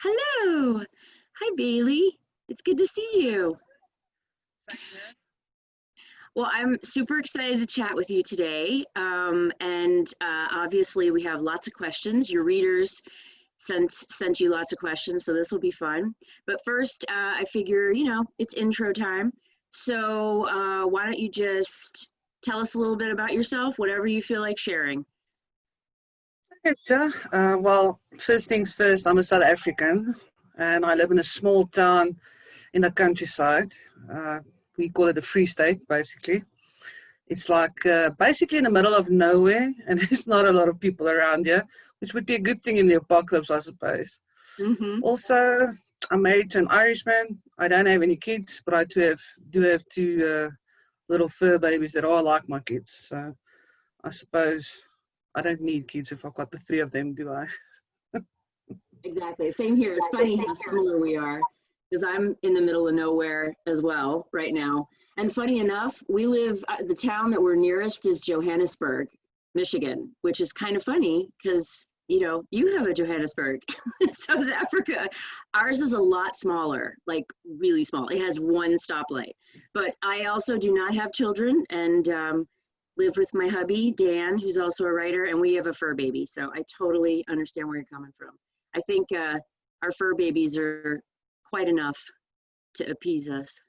Hello. Hi, Bailey. It's good to see you. Same here. Well, I'm super excited to chat with you today. Obviously, we have lots of questions. Your readers sent you lots of questions, so this will be fun. But first, I figure, it's intro time. So why don't you just tell us a little bit about yourself, whatever you feel like sharing. Okay, sure. Well, first things first, I'm a South African and I live in a small town in the countryside. Uh, we call it a free state, basically. It's like basically in the middle of nowhere and there's not a lot of people around here, which would be a good thing in the apocalypse, I suppose. Mm-hmm. Also, I'm married to an Irishman. I don't have any kids, but I do have two little fur babies that are like my kids. So I suppose I don't need kids if I've got the three of them, do I? Exactly. Same here. It's funny how similar we are because I'm in the middle of nowhere as well right now. And funny enough, the town that we're nearest is Johannesburg, Michigan, which is kind of funny because, you have a Johannesburg, South Africa. Ours is a lot smaller, like really small. It has one stoplight. But I also do not have children and live with my hubby, Dan, who's also a writer, and we have a fur baby. So I totally understand where you're coming from. I think our fur babies are quite enough to appease us.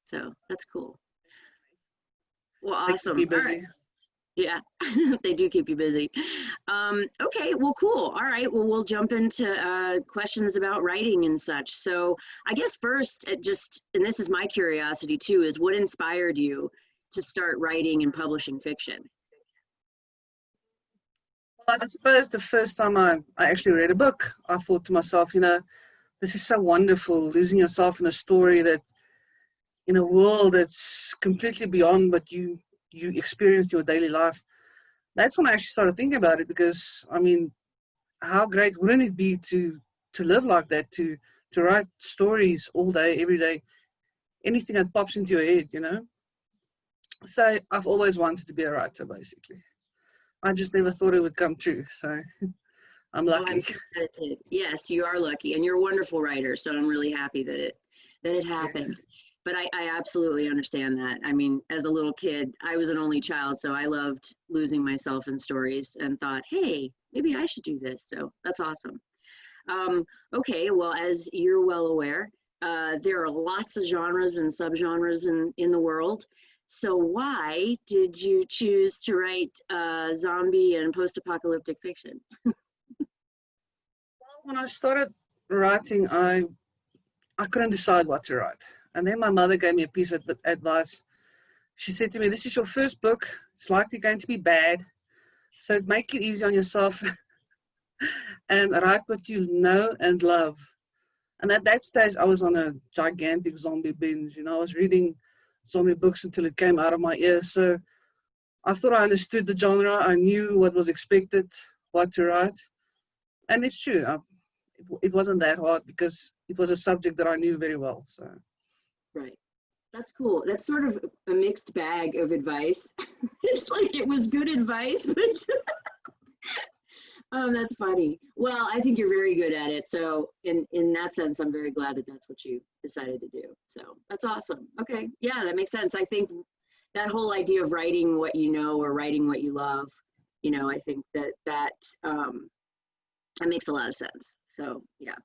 So that's cool. Well, They keep me awesome. All right. busy. Yeah, they do keep you busy. Okay, well, cool. All right, well, we'll jump into questions about writing and such. So I guess first, and this is my curiosity too, is what inspired you to start writing and publishing fiction? Well, I suppose the first time I actually read a book, I thought to myself, this is so wonderful, losing yourself in a story that in a world that's completely beyond what you experience your daily life. That's when I actually started thinking about it because I mean, how great wouldn't it be to live like that, to write stories all day, every day, anything that pops into your head. So I've always wanted to be a writer, basically. I just never thought it would come true. So I'm Oh, I'm lucky. so excited. Yes, you are lucky, and you're a wonderful writer. So I'm really happy that it Thank you. happened. But I absolutely understand that. I mean, as a little kid, I was an only child, so I loved losing myself in stories and thought, hey, maybe I should do this. So that's awesome. Okay, well, as you're well aware, there are lots of genres and subgenres in the world. So why did you choose to write zombie and post-apocalyptic fiction? When I started writing, I couldn't decide what to write. And then my mother gave me a piece of advice. She said to me, "This is your first book. It's likely going to be bad. So make it easy on yourself and write what you know and love." And at that stage, I was on a gigantic zombie binge. I was reading zombie books until it came out of my ears. So I thought I understood the genre. I knew what was expected, what to write. And it's true. It wasn't that hard because it was a subject that I knew very well. So Right. That's cool. That's sort of a mixed bag of advice. It's like it was good advice, but that's funny. Well, I think you're very good at it. So in that sense, I'm very glad that that's what you decided to do. So that's awesome. Okay. Yeah, that makes sense. I think that whole idea of writing what you know or writing what you love, I think that makes a lot of sense. So yeah.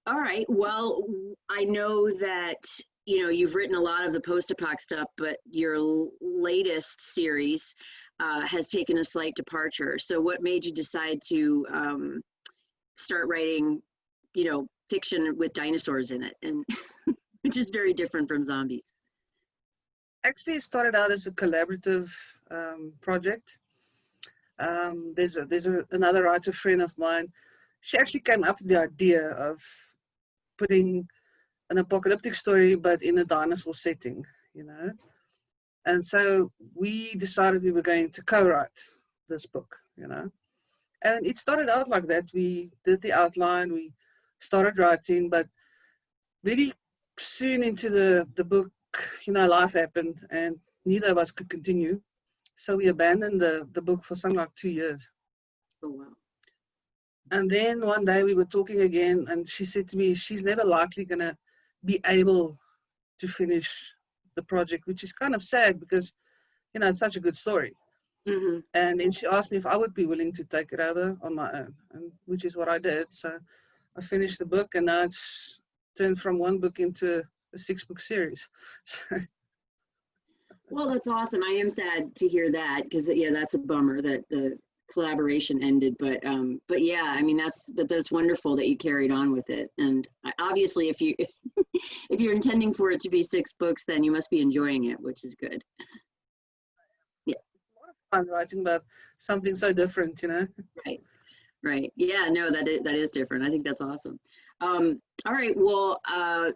All right. Well, I know that you've written a lot of the post-apoc stuff, but your latest series has taken a slight departure. So, what made you decide to start writing, fiction with dinosaurs in it, and which is very different from zombies? actually, it started out as a collaborative project. Another writer friend of mine. She actually came up with the idea of putting an apocalyptic story, but in a dinosaur setting. And so we decided we were going to co-write this book. And it started out like that. We did the outline, we started writing, but very soon into the book, life happened and neither of us could continue. So we abandoned the book for something like 2 years. Oh wow. And then one day we were talking again, and she said to me, she's never likely going to be able to finish the project, which is kind of sad because, you know, it's such a good story. Mm-hmm. And then she asked me if I would be willing to take it over on my own, and which is what I did. So I finished the book, and now it's turned from one book into a 6-book series. So, Well, that's awesome. I am sad to hear that because yeah, that's a bummer that the collaboration ended. But yeah, I mean that's wonderful that you carried on with it. And obviously, if you if you're intending for it to be 6 books, then you must be enjoying it, which is good. Yeah. it's a lot of fun writing about something so different, you know. Right. Right. Yeah. No, that is different. I think that's awesome. All right. Well,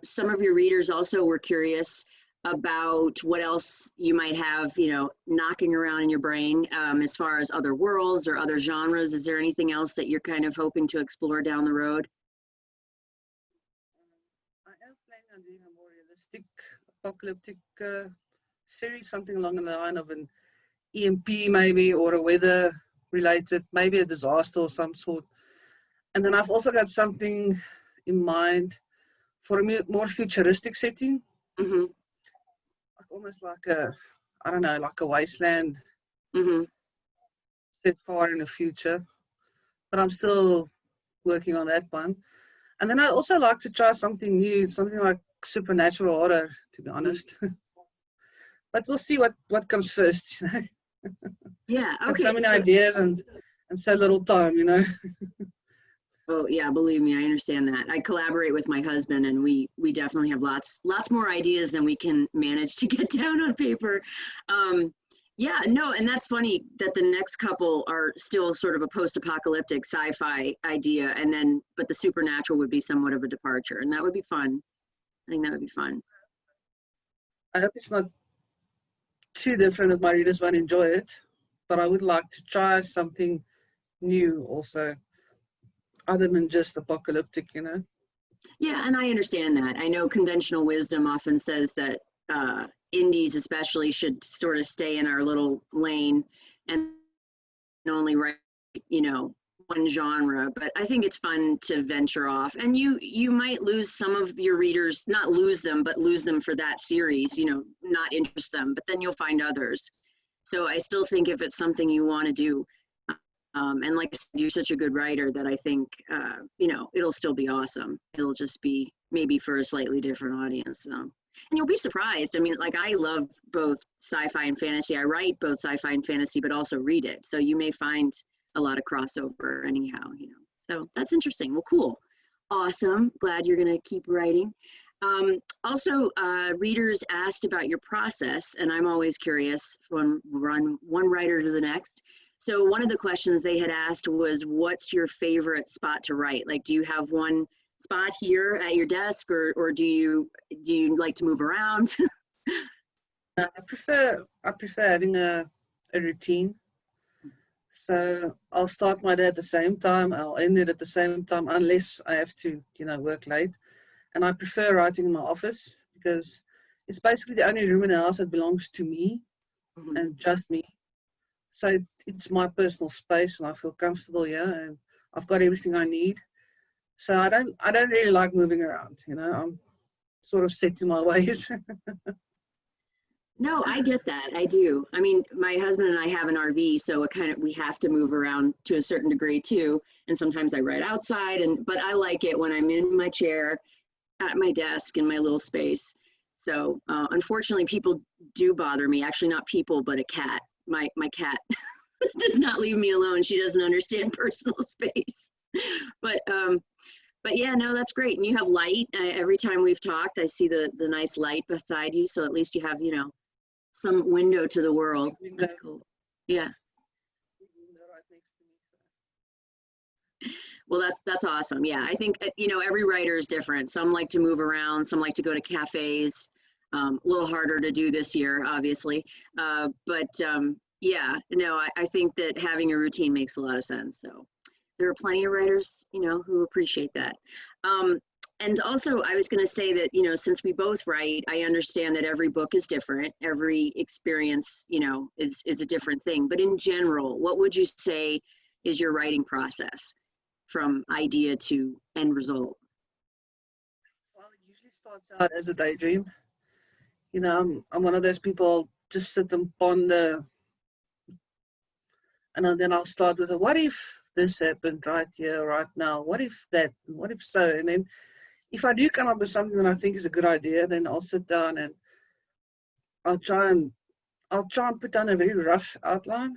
some of your readers also were curious about what else you might have, you know, knocking around in your brain as far as other worlds or other genres. Is there anything else that you're kind of hoping to explore down the road? I am planning on doing a more realistic apocalyptic series, something along the line of an EMP maybe, or a weather related, maybe a disaster of some sort. And then I've also got something in mind for a more futuristic setting, Mm-hmm. like almost like a, I don't know, like a wasteland Mm-hmm. set far in the future. But I'm still working on that one. And then I also like to try something new, something like supernatural horror, to be honest. But we'll see what comes first. You know? Yeah. Got so Okay. many So, ideas and so little time, you know. oh yeah, believe me, I understand that. I collaborate with my husband, and we definitely have lots more ideas than we can manage to get down on paper. Um, yeah, no, and that's funny that the next couple are still sort of a post-apocalyptic sci-fi idea, and then but the supernatural would be somewhat of a departure, and that would be fun. I think that would be fun. I hope it's not too different that my readers won't enjoy it, but I would like to try something new also, other than just apocalyptic, you know. Yeah, and I understand that. I know conventional wisdom often says that indies, especially, should sort of stay in our little lane and only write, you know, one genre. But I think it's fun to venture off, and you might lose some of your readers, not lose them, but lose them for that series. You know, not interest them, but then you'll find others. So I still think if it's something you want to do, and like I said, you're such a good writer that I think, you know, it'll still be awesome. It'll just be maybe for a slightly different audience. And you'll be surprised. I mean, like I love both sci-fi and fantasy. I write both sci-fi and fantasy, but also read it. So you may find a lot of crossover anyhow, you know. So that's interesting. Well, cool. Awesome. Glad you're going to keep writing. Also, readers asked about your process, and I'm always curious from one writer to the next. So one of the questions they had asked was, what's your favorite spot to write? Like, do you have one spot here at your desk, or do you like to move around? I prefer having a routine. So I'll start my day at the same time. I'll end it at the same time, unless I have to, you know, work late. And I prefer writing in my office because it's basically the only room in the house that belongs to me Mhm. and just me. So it's my personal space, and I feel comfortable here, and I've got everything I need. So I don't really like moving around. You know, I'm sort of set to my ways. No, I get that. I do. I mean, my husband and I have an RV, so it kind of we have to move around to a certain degree too. And sometimes I write outside, but I like it when I'm in my chair at my desk in my little space. So unfortunately, people do bother me. Actually, not people, but a cat. My cat does not leave me alone. She doesn't understand personal space. But but yeah, no, that's great. And you have light. Every time we've talked, I see the nice light beside you. So at least you have, you know, some window to the world. That's cool. Yeah. Well, that's awesome. Yeah, I think you know every writer is different. Some like to move around. Some like to go to cafes. A little harder to do this year, obviously. But yeah, no, I think that having a routine makes a lot of sense. So there are plenty of writers, you know, who appreciate that. And also, I was going to say that, you know, since we both write, I understand that every book is different. Every experience, you know, is a different thing. But in general, what would you say is your writing process? from idea to end result? Well, it usually starts out as a daydream. You know, I'm one of those people just sit and ponder, and then I'll start with a what if this happened right here, right now? What if that? What if so? And then if I do come up with something that I think is a good idea, then I'll sit down and I'll try and put down a very rough outline,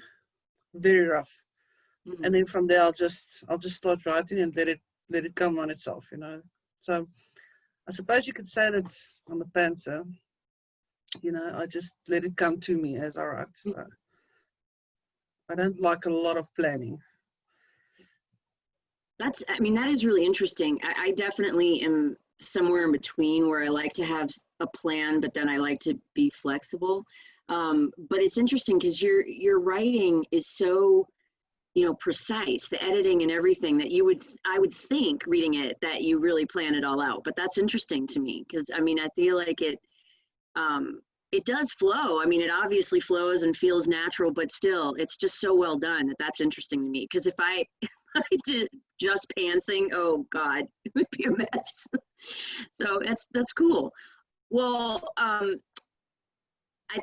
very rough, and then from there I'll just start writing and let it come on itself, you know. So I suppose you could say that I'm a pantser, you know. I just let it come to me as I write. So I don't like a lot of planning. I mean, that is really interesting. I definitely am somewhere in between where I like to have a plan, but then I like to be flexible. But it's interesting because your writing is so, you know, precise, the editing and everything that I would think reading it that you really plan it all out. But that's interesting to me because I mean, I feel like it does flow. I mean, it obviously flows and feels natural, but still, it's just so well done that's interesting to me. Because if I did just pantsing, oh God, it would be a mess. So that's cool. Well, and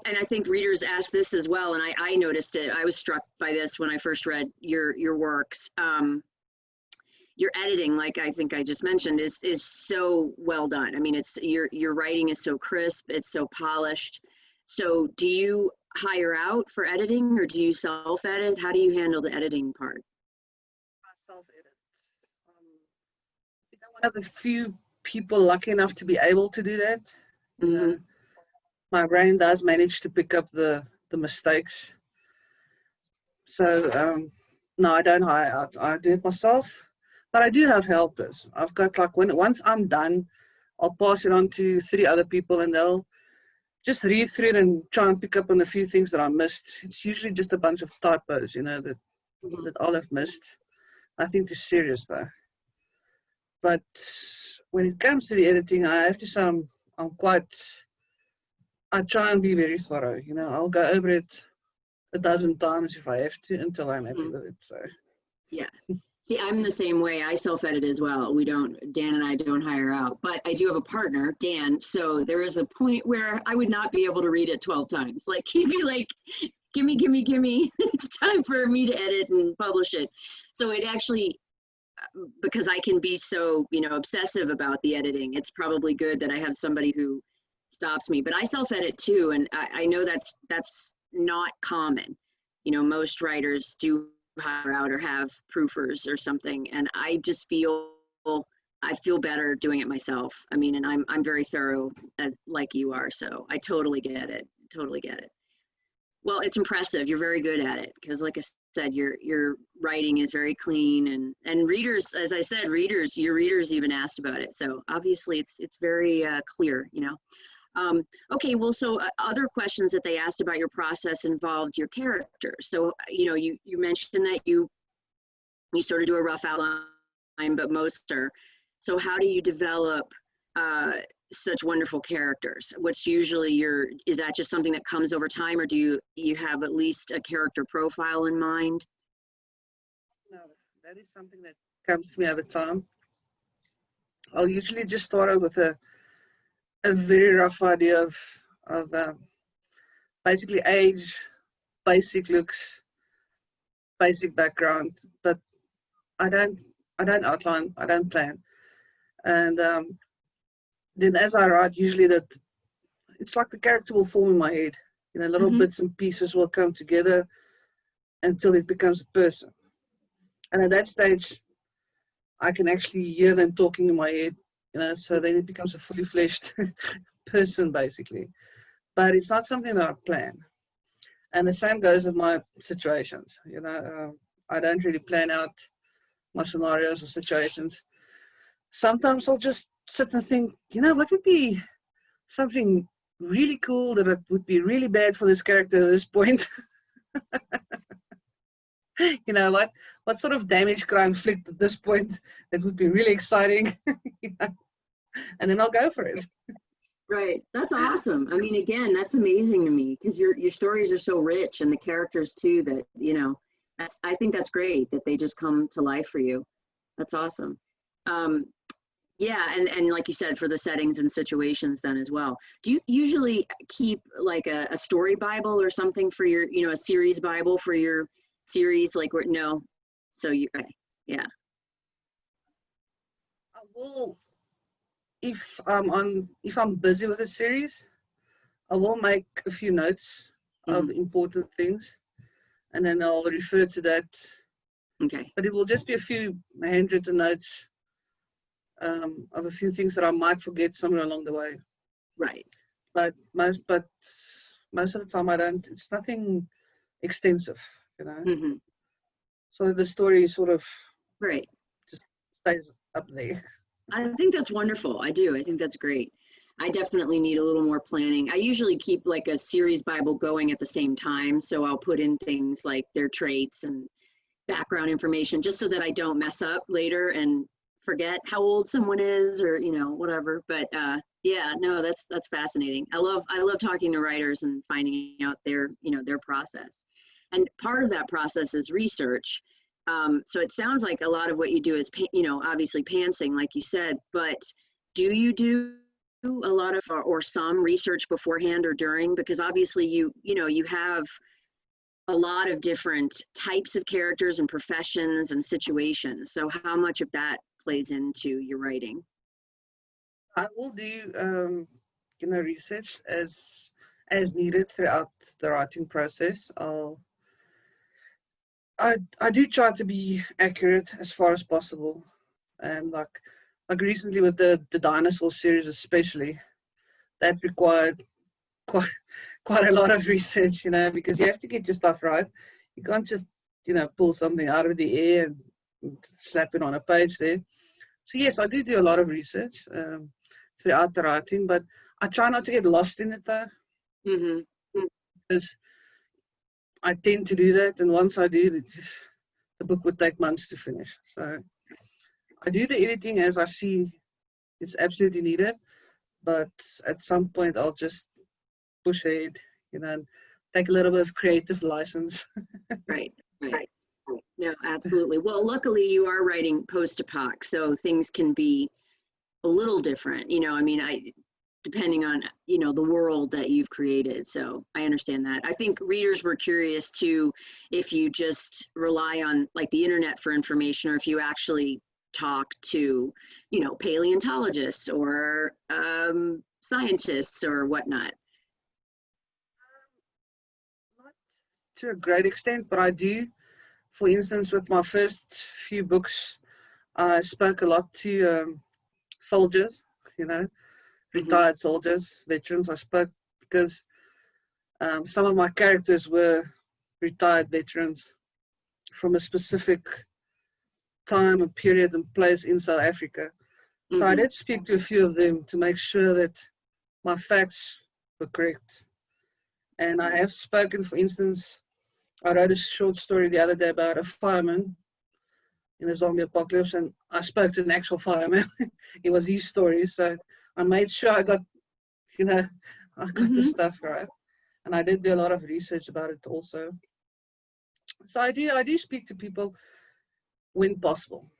I think readers ask this as well, and I noticed it. I was struck by this when I first read your works. Your editing, like I think I just mentioned, is so well done. I mean, it's your writing is so crisp, it's so polished. So do you hire out for editing or do you self-edit? How do you handle the editing part? I self-edit. I think I'm one of the few people lucky enough to be able to do that. My brain does manage to pick up the mistakes. So no, I don't hire out. I do it myself. But I do have helpers. I've got like once I'm done, I'll pass it on to 3 other people and they'll just read through it and try and pick up on a few things that I missed. It's usually just a bunch of typos, you know, that I'll have missed. Nothing too serious though. But when it comes to the editing, I have to say I try and be very thorough. You know, I'll go over it a dozen times if I have to until I'm happy with it. So yeah. See, I'm the same way. I self-edit as well. Dan and I don't hire out, but I do have a partner, Dan. So there is a point where I would not be able to read it 12 times. Like he'd be like, gimme. It's time for me to edit and publish it. So it actually, because I can be so, you know, obsessive about the editing, it's probably good that I have somebody who stops me, but I self-edit too. And I know that's not common. You know, most writers do hire out or have proofers or something, and I feel better doing it myself. I mean, and I'm very thorough like you are, so I totally get it. Well, it's impressive. You're very good at it because, like I said, your writing is very clean, and readers, as I said, your readers even asked about it. So obviously, it's very clear, you know. Okay, well, so other questions that they asked about your process involved your character. So, you know, you mentioned that you sort of do a rough outline, but most are. So how do you develop such wonderful characters? What's usually is that just something that comes over time, or do you have at least a character profile in mind? No, that is something that comes to me over time. I'll usually just start out with a very rough idea of basically age, basic looks, basic background, but I don't outline, I don't plan. And then as I write, usually it's like the character will form in my head. You know, little bits and pieces will come together until it becomes a person. And at that stage, I can actually hear them talking in my head. You know, so then it becomes a fully fleshed person, basically. But it's not something that I plan. And the same goes with my situations. You know, I don't really plan out my scenarios or situations. Sometimes I'll just sit and think, you know, what would be something really cool that it would be really bad for this character at this point? You know, what sort of damage could I inflict at this point that would be really exciting? You know? And then I'll go for it. Right. That's awesome. I mean, again, that's amazing to me because your stories are so rich and the characters too that, you know, I think that's great that they just come to life for you. That's awesome. Um, yeah, and like you said, for the settings and situations then as well. Do you usually keep like a story Bible or something for your, a series Bible for your series? Like, no. So okay, yeah. I will, if I'm busy with a series, I will make a few notes of Mhm. important things, and then I'll refer to that. Okay. But it will just be a few handwritten notes of a few things that I might forget somewhere along the way. Right. But most of the time I don't. It's nothing extensive, Hmm. So the story sort of Right. just stays up there. I think that's wonderful. I do. I think that's great. I definitely need a little more planning. I usually keep like a series Bible going at the same time. So I'll put in things like their traits and background information just so that I don't mess up later and forget how old someone is or, whatever. But yeah, no, that's fascinating. I love talking to writers and finding out their process. And part of that process is research. So it sounds like a lot of what you do is, obviously pantsing, like you said, but do you do a lot of or some research beforehand or during? Because obviously you have a lot of different types of characters and professions and situations. So how much of that plays into your writing? I will do research as needed throughout the writing process. I do try to be accurate as far as possible, and like recently with the dinosaur series especially, that required quite quite a lot of research, because you have to get your stuff right. You can't just pull something out of the air and slap it on a page there. So yes, I do a lot of research throughout the writing, but I try not to get lost in it though, Mm-hmm. because I tend to do that, and once I do, the book would take months to finish. So I do the editing as I see it's absolutely needed, but at some point I'll just push ahead, and take a little bit of creative license. Right, right. No, absolutely. Well, luckily you are writing post-apoc, so things can be a little different. I mean, depending on the world that you've created. So I understand that. I think readers were curious too if you just rely on like the internet for information, or if you actually talk to paleontologists or scientists or whatnot. Not to a great extent, but I do. For instance, with my first few books, I spoke a lot to soldiers, Hmm. retired soldiers, veterans. I spoke because some of my characters were retired veterans from a specific time and period and place in South Africa. So I Hmm. did speak to a few of them to make sure that my facts were correct. And I have spoken, for instance, I wrote a short story the other day about a fireman in a zombie apocalypse, and I spoke to an actual fireman. It was his story, so I made sure I got, you know, I got the Hmm. stuff right, and I did do a lot of research about it also. So I do speak to people when possible,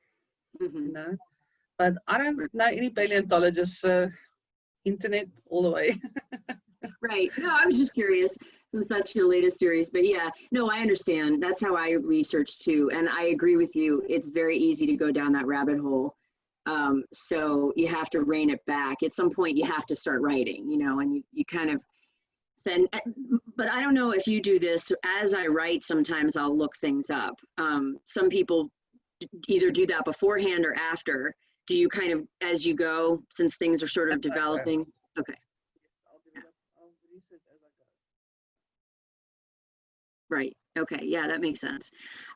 Hmm. but I don't know any paleontologists. Internet all the way. Right. No, I was just curious since that's your latest series. But yeah, no, I understand. That's how I research too. And I agree with you. It's very easy to go down that rabbit hole. So you have to rein it back. At some point, you have to start writing, and you kind of send. But I don't know if you do this. As I write, sometimes I'll look things up. Some people either do that beforehand or after. Do you kind of, as you go, since things are sort of Okay. developing? Okay. I'll research as I go. Right. Okay. Yeah, that makes sense.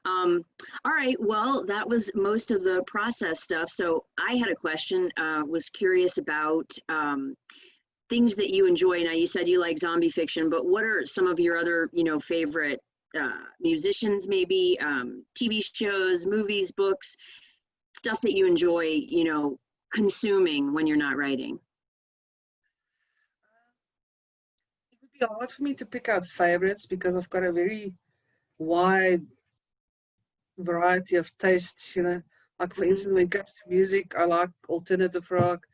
All right. Well, that was most of the process stuff. So I had a question, was curious about things that you enjoy. Now, you said you like zombie fiction, but what are some of your other, favorite musicians, maybe TV shows, movies, books, stuff that you enjoy, consuming when you're not writing? It would be hard for me to pick out favorites because I've got a very wide variety of tastes. Like, for instance, when it comes to music, I like alternative rock,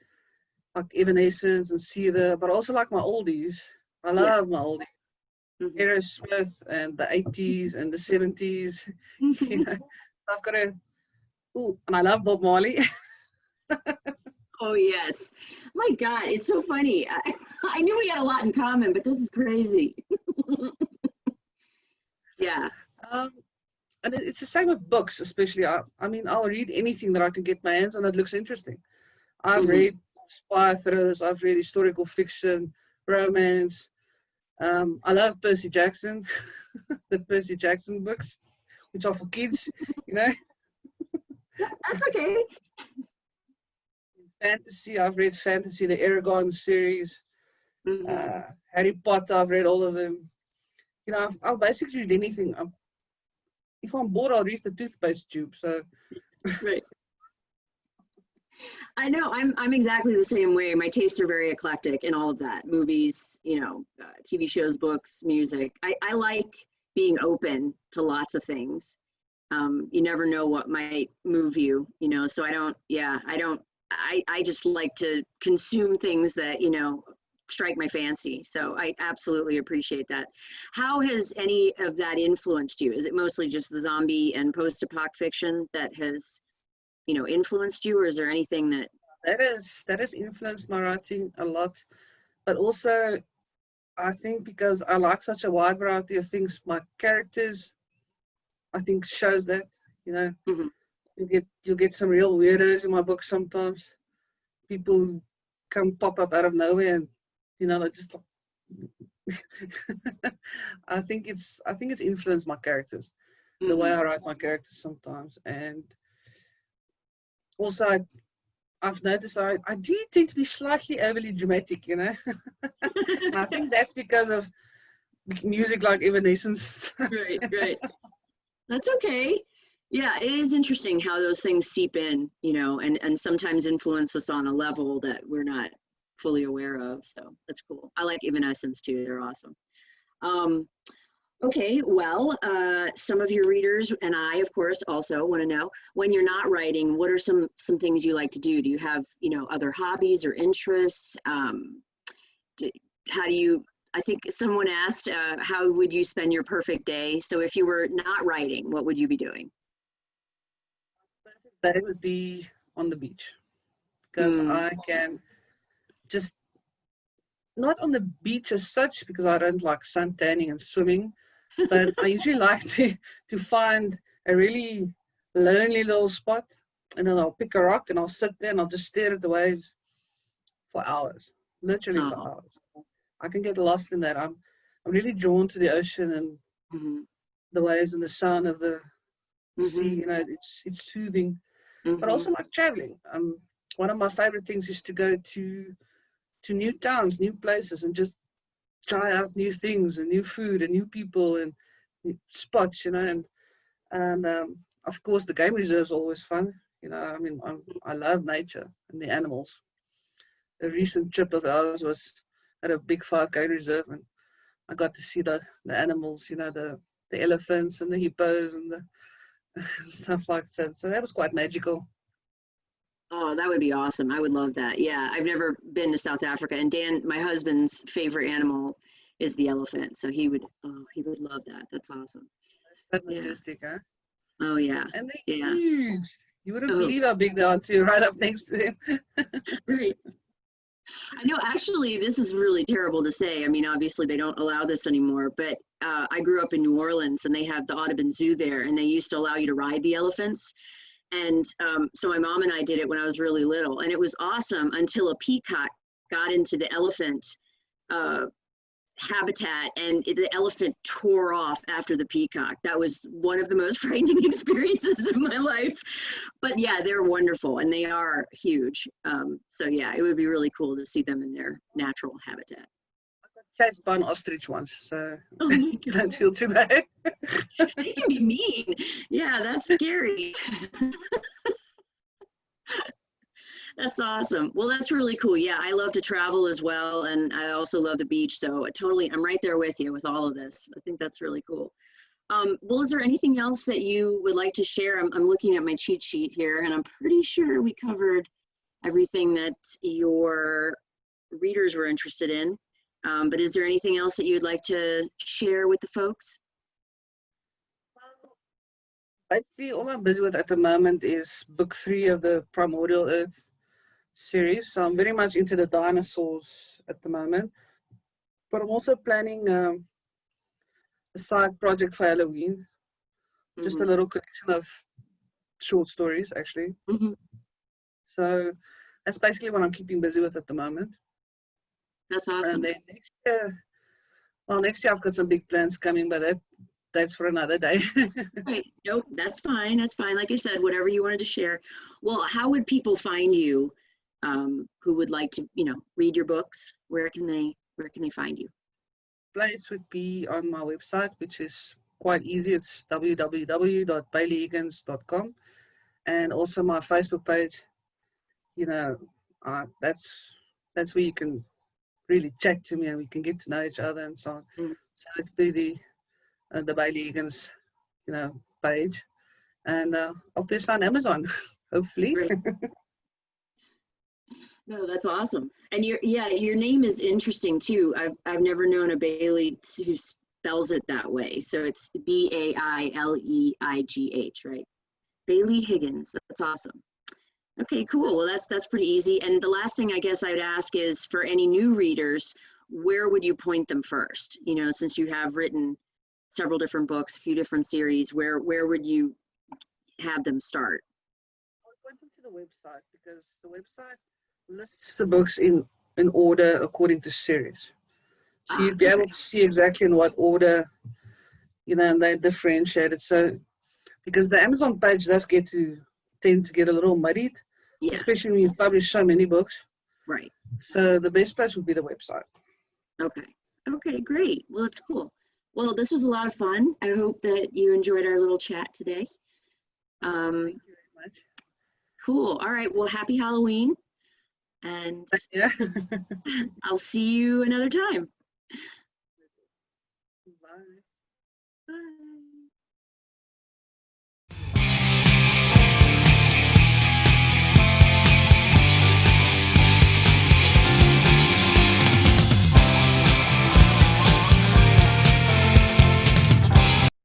like Evanescence and Seether, but I also like my oldies. I Yeah. love my oldies. Mhm. Aerosmith and the 80s and the 70s. You know, I've got a, ooh, and I love Bob Marley. Oh, yes. My God, it's so funny. I knew we had a lot in common, but this is crazy. Yeah. um, and it's the same with books, especially. I mean, I'll read anything that I can get my hands on that looks interesting. I've Mhm. read spy thrillers, I've read historical fiction, romance. I love Percy Jackson, the Percy Jackson books, which are for kids, you know. That's okay. Fantasy, I've read fantasy, the Aragon series, Mhm. uh, Harry Potter, I've read all of them. You know, I'll basically read anything. If I'm bored, I'll read the toothpaste tube. So, Right. I know I'm exactly the same way. My tastes are very eclectic in all of that. Movies, TV shows, books, music. I like being open to lots of things. You never know what might move you, so I just like to consume things that, strike my fancy. So I absolutely appreciate that. How has any of that influenced you? Is it mostly just the zombie and post-apoc fiction that has, influenced you, or is there anything that that has influenced my writing a lot. But also, I think because I like such a wide variety of things, my characters, I think, shows that. You know, Mhm. you'll get some real weirdos in my book sometimes. People who come pop up out of nowhere, and they just. I think it's influenced my characters, the way Mhm. I write my characters sometimes, and also I've noticed I do tend to be slightly overly dramatic, and I think that's because of music like Evanescence. Right, right. That's okay. Yeah, it is interesting how those things seep in, and sometimes influence us on a level that we're not fully aware of. So that's cool. I like Evanescence too. They're awesome. Um, okay, well, some of your readers and I, of course, also want to know, when you're not writing, what are some things you like to do? Do you have, other hobbies or interests? Do, how do you, I think someone asked, how would you spend your perfect day? So if you were not writing, what would you be doing? That it would be on the beach because Mm. I can just not on the beach as such because I don't like sun tanning and swimming, but I usually like to find a really lonely little spot, and then I'll pick a rock and I'll sit there and I'll just stare at the waves for hours, literally for Oh. hours. I can get lost in that. I'm really drawn to the ocean and Mm-hmm. the waves and the sound of the sea. Mm-hmm. It's soothing, but Mm-hmm. also like traveling. One of my favorite things is to go to new towns, new places, and just try out new things and new food and new people and new spots. And of course the game reserve is always fun. I mean, I love nature and the animals. A recent trip of ours was at a big 5 game reserve, and I got to see the animals, the elephants and the hippos and the stuff like that. So that was quite magical. Oh, that would be awesome. I would love that. Yeah, I've never been to South Africa, and Dan, my husband's favorite animal is the elephant. So he would love that. That's awesome. So Yeah. majestic, huh? Oh, yeah. And they're Yeah. huge. You wouldn't Oh, believe how big they are too, right up next to them. right. I know, actually, this is really terrible to say. I mean, obviously, they don't allow this anymore, but I grew up in New Orleans and they have the Audubon Zoo there, and they used to allow you to ride the elephants. And so my mom and I did it when I was really little, and it was awesome until a peacock got into the elephant uh, habitat, and the elephant tore off after the peacock. That was one of the most frightening experiences of my life. But yeah, they're wonderful and they are huge. So yeah, it would be really cool to see them in their natural habitat. Chased by an ostrich once, so Oh my God, don't feel too bad. they can be mean. Yeah, that's scary. That's awesome. Well, that's really cool. Yeah, I love to travel as well, and I also love the beach. So totally, I'm right there with you with all of this. I think that's really cool. Well, is there anything else that you would like to share? I'm looking at my cheat sheet here, and I'm pretty sure we covered everything that your readers were interested in. But is there anything else that you'd like to share with the folks? Basically, all I'm busy with at the moment is book 3 of the Primordial Earth series. So I'm very much into the dinosaurs at the moment. But I'm also planning a side project for Halloween. Just a little collection of short stories, actually. So that's basically what I'm keeping busy with at the moment. That's awesome. And then next year I've got some big plans coming, but that's for another day. Right. Nope, that's fine. That's fine. Like I said, whatever you wanted to share. Well, how would people find you who would like to, read your books? Where can they find you? Place would be on my website, which is quite easy. It's www.baileighhiggins.com, and also my Facebook page. That's where you can really chat to me and we can get to know each other and so on. So it'd be the Baileigh Higgins, page, and obviously on Amazon, hopefully. No, that's awesome. And your name is interesting too. I've never known a Baileigh who spells it that way. So it's Baileigh, right? Baileigh Higgins. That's awesome. Okay, cool. Well, that's pretty easy. And the last thing I guess I'd ask is for any new readers, where would you point them first? Since you have written several different books, a few different series, where would you have them start? I would point them to the website, because the website lists the books in order according to series. So you'd be able to see exactly in what order, and they differentiate it. So, because the Amazon page does tend to get a little muddied, especially when you've published so many books. Right. So the best place would be the website. Okay, great. Well, it's cool. Well, this was a lot of fun. I hope that you enjoyed our little chat today. Thank you very much. Cool. All right. Well, happy Halloween. And I'll see you another time. Bye. Bye.